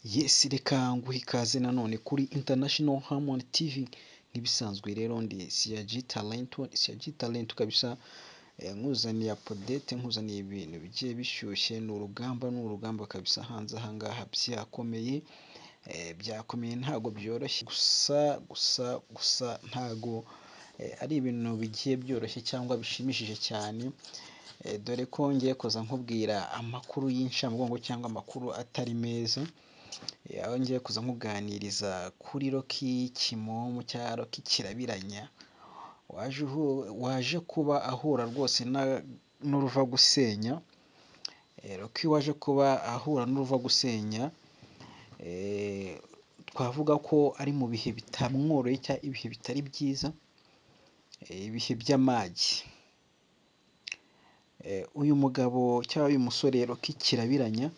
Yes, reka nguhe ikaze nanone kuri International Harmony TV nk'ibisanzwe rero ndi Siyaji Talent kabisa, nkuzaniye update, nkuzaniye ibintu bigiye bishyushye. Ni urugamba kabisa hanze aha ngaha, byakomeye byakomeye, ntago byoroshye gusa ntago ari ibintu bigiye byoroshye cyangwa bishimishije cyane, dore ko ngiye kuza nkubwira amakuru y'incamugongo cyangwa amakuru atari meza, aho ngiye kuza nkuganiriza kuri Rocky Kimomo cyangwa Rocky Kirabiranya waje kuba ahura rwose n'uruva gusenya. Rocky waje kuba ahura n'uruva gusenya, twavuga ko ari mu bihe bitamworoheye cyangwa ibihe bitari byiza, ibihe by'amage. Uyu mugabo cyangwa uyu musore Rocky Kirabiranya,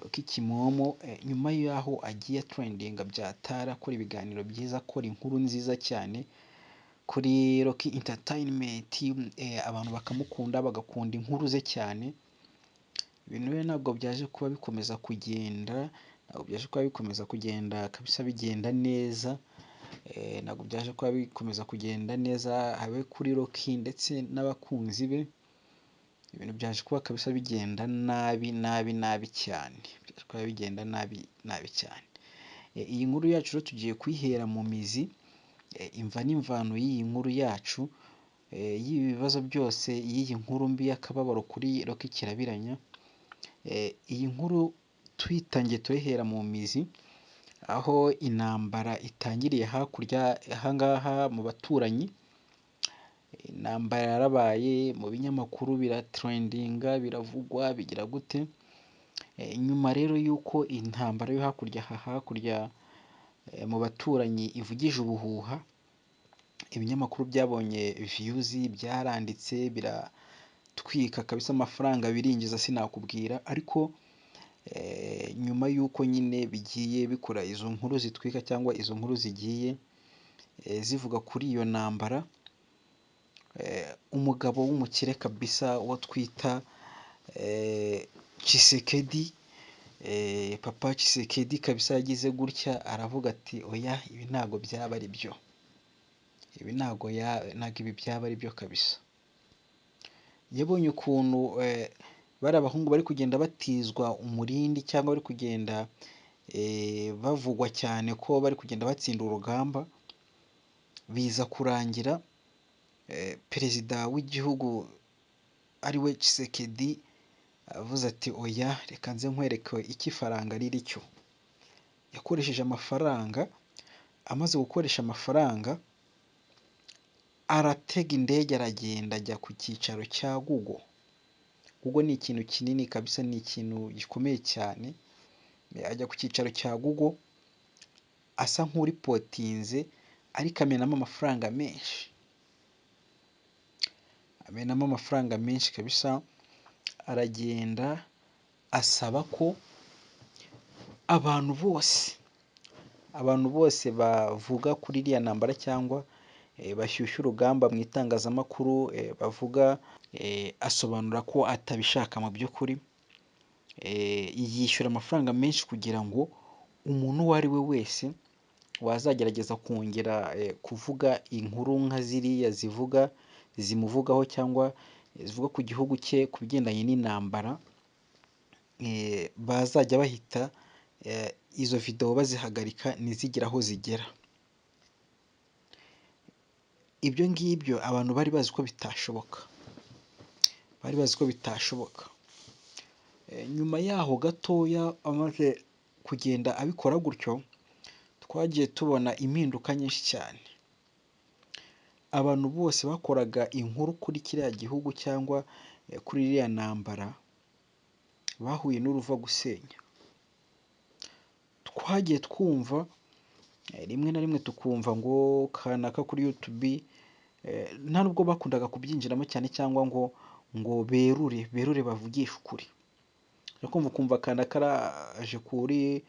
Rocky Kimomo, nyuma y'aho agiye trendinga byatara, akora ibiganiro byiza, akora inkuru nziza cyane kuri Rocky Entertainment, abantu bakamukunda bagakunda inkuru ze cyane. Ibintu rero ntabwo byaje kuba bikomeza kugenda, ntabwo byaje kuba bikomeza kugenda kabisa bigenda neza, ntabwo byaje kuba bikomeza kugenda neza habe kuri Rocky ndetse n'abakunzi be. Ibintu byaje kuba kabisa bigenda nabi cyane, byaje kuba bigenda nabi cyane. Iyi nkuru yacu rero tugiye kuyihera mu mizi, imva n'imvano y'iyi nkuru yacu, y'ibi bibazo byose, y'iyi nkuru mbi y'akababaro kuri Rocky Kirabiranya. Iyi nkuru tuyitangiye turihera mu mizi, aho intambara itangiriye hakurya aha ngaha mu baturanyi. Intambara yarabaye mu binyamakuru, biratrendinga, biravugwa, bigira gute. Nyuma rero y'uko intambara yo hakurya mu baturanyi ivugije ubuhuha, ibinyamakuru byabonye views, byaranditse biratwika kabisa, amafaranga birinjiza sinakubwira. Ariko nyuma y'uko nyine bigiye bikora izo nkuru zitwika cyangwa izo nkuru zigiye zivuga kuri iyo ntambara, umugabo w'umukire kabisa uwo twita Tshisekedi, Papa Tshisekedi kabisa, yagize gutya aravuga ati oya, ibi ntabwo byaba ari byo, ibi ntabwo ibi byaba ari byo kabisa. Yabonye ukuntu bari abahungu bari kugenda batizwa umurindi cyangwa bari kugenda bavugwa cyane ko bari kugenda batsinda urugamba, biza kurangira perezida w'igihugu ariwe Tshisekedi avuze ati oya, reka nze nkwereke icyo ifaranga riri cyo. Yakoresheje amafaranga, amaze gukoresha amafaranga aratega indege aragenda ajya ku cyicaro cya Google. Google ni ikintu kinini kabisa, ni ikintu gikomeye cyane. Ajya ku cyicaro cya Google asa nk'uripotinze, ariko amenamo amafaranga menshi kabisa. Aragenda asaba ko abantu bose bavuga kuri iriya ntambara cyangwa bashyushya urugamba mu itangazamakuru bavuga, asobanura ko atabishaka mu by'ukuri. Yishyura amafaranga menshi kugira ngo umuntu uwo ari we wese wazagerageza kongera kuvuga inkuru nka ziriya zimuvugaho cyangwa zivuga ku gihugu cye ku bigendanye n'intambara, bazajya bahita izo video bazihagarika ntizigire aho zigera. Ibyo ngibyo abantu bari bazi ko bitashoboka, nyuma yaho gatoya amaze kugenda abikora gutyo, twagiye tubona impinduka nyinshi cyane. Abantu bose bakoraga inkuru kuri kiriya gihugu cyangwa kuri iriya ntambara bahuye n'uruva gusenya. Twagiye twumva rimwe na rimwe tukumva ngo kanaka kuri YouTube, nta nubwo bakundaga kubyinjiramo cyane cyangwa ngo berure bavugishe ukuri. Ukumva kanaka araje kuri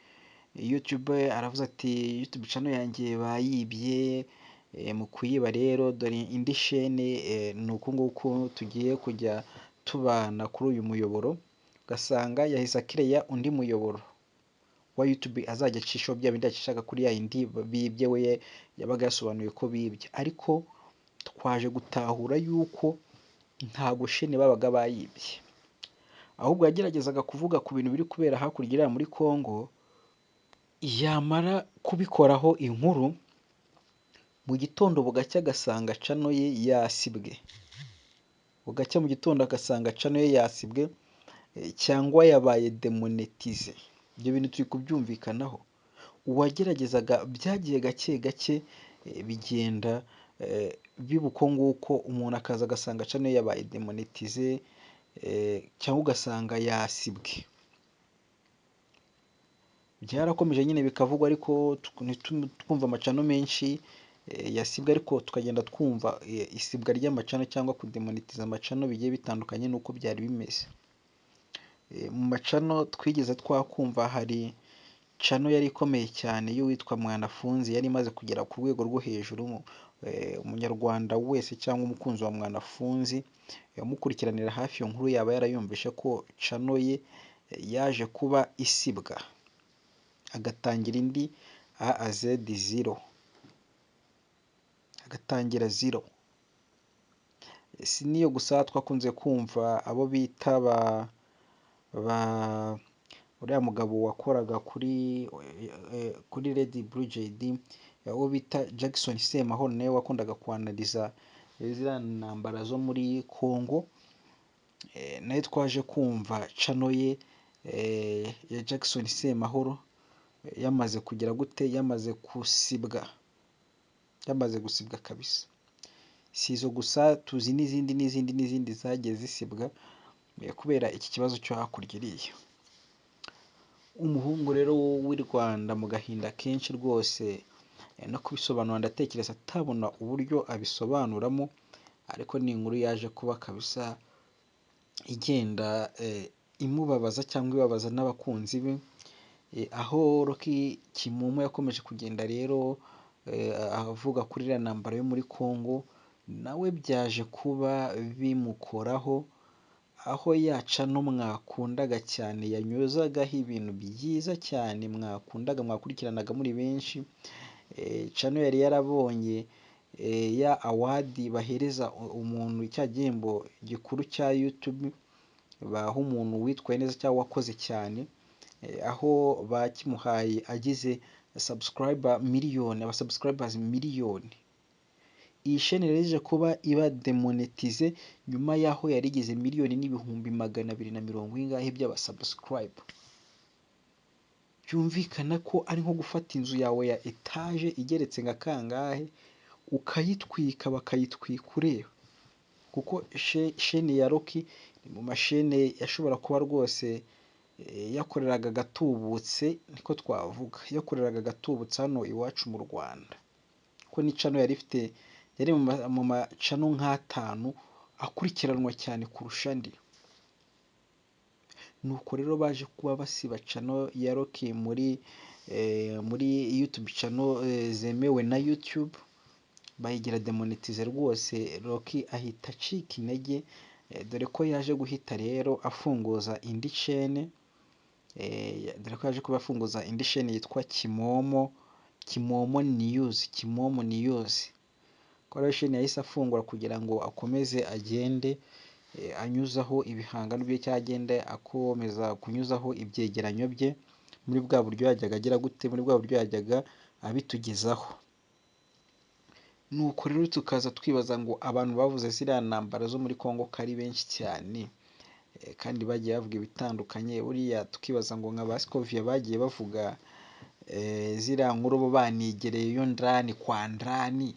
YouTube aravuze ati YouTube channel yanjye bayibye, mu kuyiba rero dore indi shene ni uku nguku tugiye kujya tubana kuri uyu muyoboro, ugasanga yahise akireya undi muyoboro wa YouTube azajya acishaho bya bindi yacishaga kuri ya yindi bibye we yabaga yasobanuye ko bibye, ariko twaje gutahura yuko ntago shene babaga bayibye, ahubwo yageragezaga kuvuga ku bintu biri kubera hakurya iriya muri Congo, yamara kubikoraho inkuru mu gitondo bugacya agasanga channel ye yasibwe, bugacya mu gitondo agasanga channel ye yasibwe cyangwa yabaye demonetize. Ibyo bintu turi kubyumvikanaho, uwageragezaga byagiye gake gake bigenda biba uko nguko, umuntu akaza agasanga channel ye yabaye demonetize cyangwa ugasanga yasibwe. Byarakomeje nyine bikavugwa, ariko twumva amacano menshi yasibwe, ariko tukagenda twumva isibwa ry'amacano cyangwa kudemonetiza amacano bigiye bitandukanye n'uko byari bimeze. Mu macano twigeze twakumva, hari cano yari ikomeye cyane y'uwitwa Mwanafunzi, yari imaze kugera ku rwego rwo hejuru. Umunyarwanda wese cyangwa umukunzi wa Mwanafunzi umukurikiranira hafi iyo nkuru yaba yarayumvishe ko cano ye yaje kuba isibwa, agatangira indi A-Z0, agatangira zero. Si niyo gusa, twakunze kumva abo bita uriya mugabo wakoraga kuri Red Blue JD, uwo bita Jackson Semahoro, nawe wakundaga kwanaliza ziriya ntambara zo muri Congo, nawe twaje kumva cano ye ya Jackson Semahoro yamaze kugira gute, yamaze gusibwa kabisa. Si izo gusa, tuzi n'izindi zagiye zisibwa kubera iki kibazo cyo hakurya iriya. Umuhungu rero w'i Rwanda mu gahinda kenshi rwose, no kubisobanura ndatekereza atabona uburyo abisobanuramo, ariko ni inkuru yaje kuba kabisa igenda imubabaza cyangwa ibabaza n'abakunzi be, aho Rocky Kimomo yakomeje kugenda rero avuga kuri iriya ntambara yo muri Congo, nawe byaje kuba bimukoraho, aho ya cano mwakundaga cyane yanyuzagaho ibintu byiza cyane mwakundaga, mwakurikiranaga muri benshi, cano yari yarabonye ya award bahereza umuntu, cya gihembo gikuru cya YouTube baha umuntu witwaye neza cyangwa wakoze cyane, aho bakimuhaye agize abasubscribers miliyoni. Iyi chaîne rero ije kuba iba demonetize nyuma y'aho yari igeze miliyoni n'ibihumbi 240 by'abasubscribe. Byumvikana ko ari nko gufata inzu yawe ya etaje igeretse nka kangahe, ukayitwika bakayitwika ureba, kuko chaîne ya Rocky ni mu mashene yashobora kuba rwose yakoreraga agatubutse, niko twavuga, yakoreraga agatubutse hano iwacu mu Rwanda, ko ni cano yari ifite, yari mu macano nk'atanu akurikiranwa cyane kurusha andi. Nuko rero baje kuba basiba cano ya Rocky muri YouTube channel zemewe na YouTube, bayigira demonetize rwose. Rocky ahita acika intege, dore ko yaje guhita rero afunguza indi chaîne, yitwa Kimomo News. Ko rero chaîne yahise afungura kugira ngo akomeze agende anyuzaho ibihangano bye, cyangwa agende akomeza kunyuzaho ibyegeranyo bye muri bwa buryo yajyaga agira gute, muri bwa buryo yajyaga abitugezaho. Nuko rero tukaza twibaza ngo abantu bavuze ziriya ntambara zo muri Congo ko ari benshi cyane, kandi bagiye bavuga ibitandukanye, buriya tukibaza ngo nka ba Scovia bagiye bavuga ziriya nkuru bo banigereye yo ndani kwa ndani,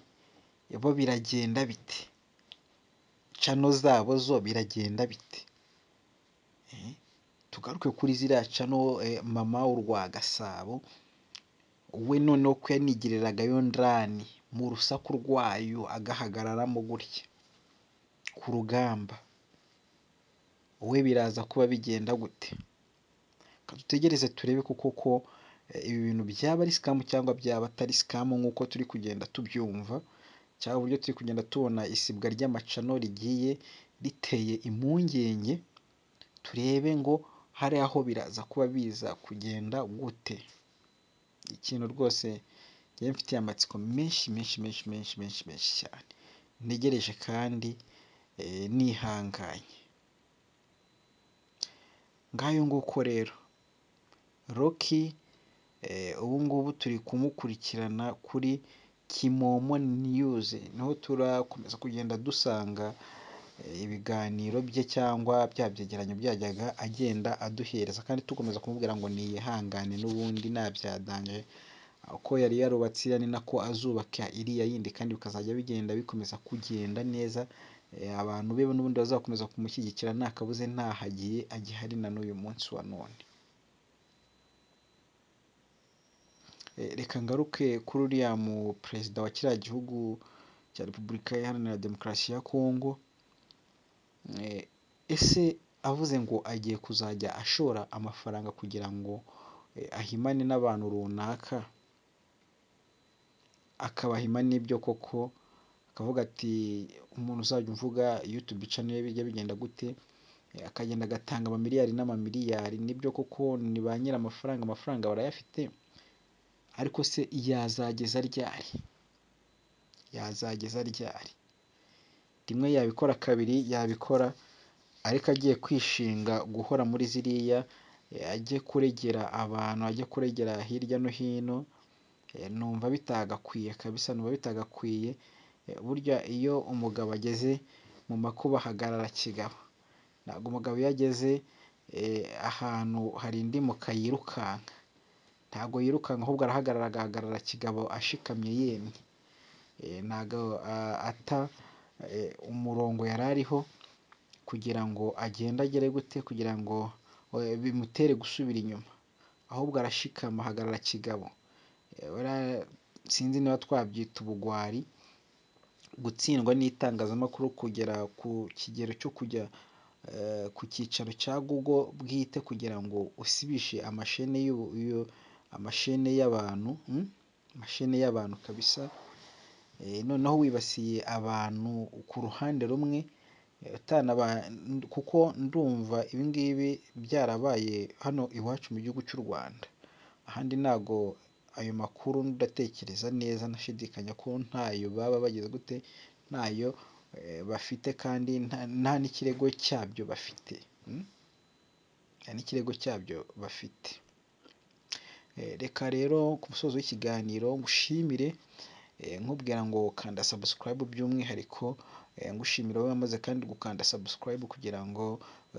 bo biragenda bite? Cano zabo zo biragenda bite? Tugaruke kuri ziriya cano mama urwa Gasabo, we noneho ko yanigereragayo ndani mu rusaku rwayo agahagararamo gutya ku rugamba, we biraza kuba bigenda gute? Dutegereze turebe kuko ibi bintu byaba ari scam cyangwa byaba atari scam nk'uko turi kugenda tubyumva, cyangwa uburyo turi kugenda tubona isibwa ry'amacano rigiye riteye impungenge, turebe ngo hari aho biraza kuba biza kugenda gute. Ikintu rwose njyewe mfitiye amatsiko menshi menshi menshi menshi menshi menshi cyane, ntegereje kandi nihanganye. Ngayo nguko rero Rocky ubu ngubu turi kumukurikirana kuri Kimomo News, niho turakomeza kugenda dusanga ibiganiro bye cyangwa bya byegeranyo byajyaga agenda aduhereza, kandi tukomeza kumubwira ngo niyihangane n'ubundi nta byadanje, uko yari yarubatse iriya ni nako azubaka iriya yindi, kandi bikazajya bigenda bikomeza kugenda neza. Abantu be n'ubundi bazakomeza kumushyigikira nta kabuze, ntahagiye agihari na n'uyu munsi wa none. Reka ngaruke kuri uriya mu perezida wa kiriya gihugu cya Repubulika Iharanira Demokarasi ya Kongo. Ese avuze ngo agiye kuzajya ashora amafaranga kugira ngo ahimane n'abantu runaka, akabahima n'ibyo koko, akavuga ati umuntu uzajya umvuga YouTube channel ye bijya bigenda gute, akagenda agatanga amamiliyari n'amamiliyari, nibyo koko ni ba nyiri amafaranga barayafite, ariko se yazageza ryari? Yazageza ryari? Rimwe yabikora, kabiri yabikora, ariko agiye kwishinga guhora muri ziriya, ajye kuregera abantu, ajye kuregera hirya no hino, numva bitagakwiye kabisa, numva bitagakwiye. Burya iyo umugabo ageze mu makuba ahagarara kigabo, ntabwo umugabo iyo ageze ahantu harindimuka yirukanka, ntabwo yirukanka, ahubwo arahagarara, agahagarara kigabo ashikamye yemye, ntabwo ata umurongo yari ariho kugira ngo agende agere gute, kugira ngo bimutere gusubira inyuma, ahubwo arashikama, ahagarara kigabo. Sinzi niba twabyita ubugwari, gutsindwa n'itangazamakuru kugera ku kigero cyo kujya ku cyicaro cya Google bwite kugira ngo usibishe amashene y'abantu kabisa, noneho wibasiye abantu ku ruhande rumwe, kuko ndumva ibi ngibi byarabaye hano iwacu mu gihugu cy'u Rwanda, ahandi ntago ayo makuru ndatekereza neza, ntashidikanya ko ntayo baba bageze gute, ntayo bafite, kandi nta n'ikirego cyabyo bafite, nta n'ikirego cyabyo bafite. Reka rero ku musozo w'ikiganiro ngushimire, nkubwira ngo kanda subscribe, by'umwihariko ngushimira wowe wamaze kandi gukanda subscribe kugira ngo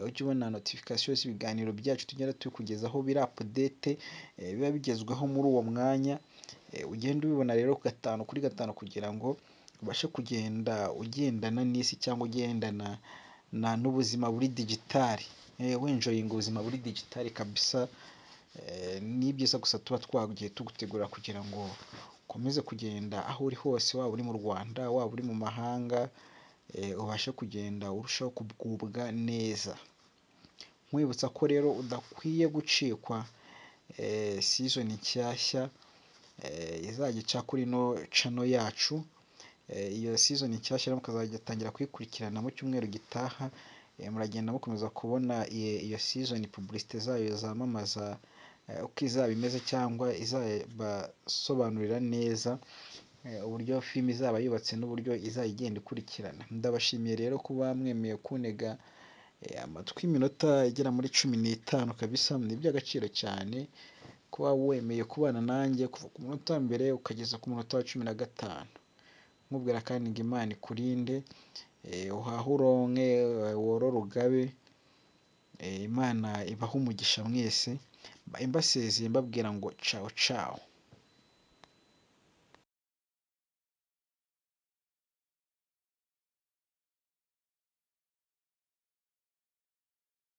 ujye ubona notification z'ibiganiro byacu tugenda tukugezaho biri update, biba bigezweho muri uwo mwanya, ugenda ubibona rero gatanu kuri gatanu kugira ngo ubashe kugenda ugendana n'isi, cyangwa ugendana n'ubuzima buri digitali, wenjoyinga ubuzima buri digitali kabisa. Ni byiza gusa tuba twagiye tugutegura kugira ngo ukomeze kugenda aho uri hose, waba uri mu Rwanda, waba uri mu mahanga, ubashe kugenda urushaho kugubwa neza. Nkwibutsa ko rero udakwiye gucikwa season nshyashya izajya ica kuri ino channel yacu. Iyo season nshyashya rero mukazatangira kuyikurikirana mu cyumweru gitaha, muragenda mukomeza kubona iyo season publicité zayo zamamaza uko izaba imeze, cyangwa izabasobanurira neza uburyo filime izaba yubatse n'uburyo izajya igenda ikurikirana. Ndabashimiye rero kuba mwemeye kuntega amatwi iminota igera muri 15 kabisa, ni iby'agaciro cyane kuba wemeye kubana nanjye kuva ku munota wa mbere ukageza ku munota wa 15. Nkubwira kandi ngo Imana ikurinde, uhahe uronke, worore ugabe, Imana ibahe umugisha mwese, mbasezeye mbabwira ngo ciao ciao.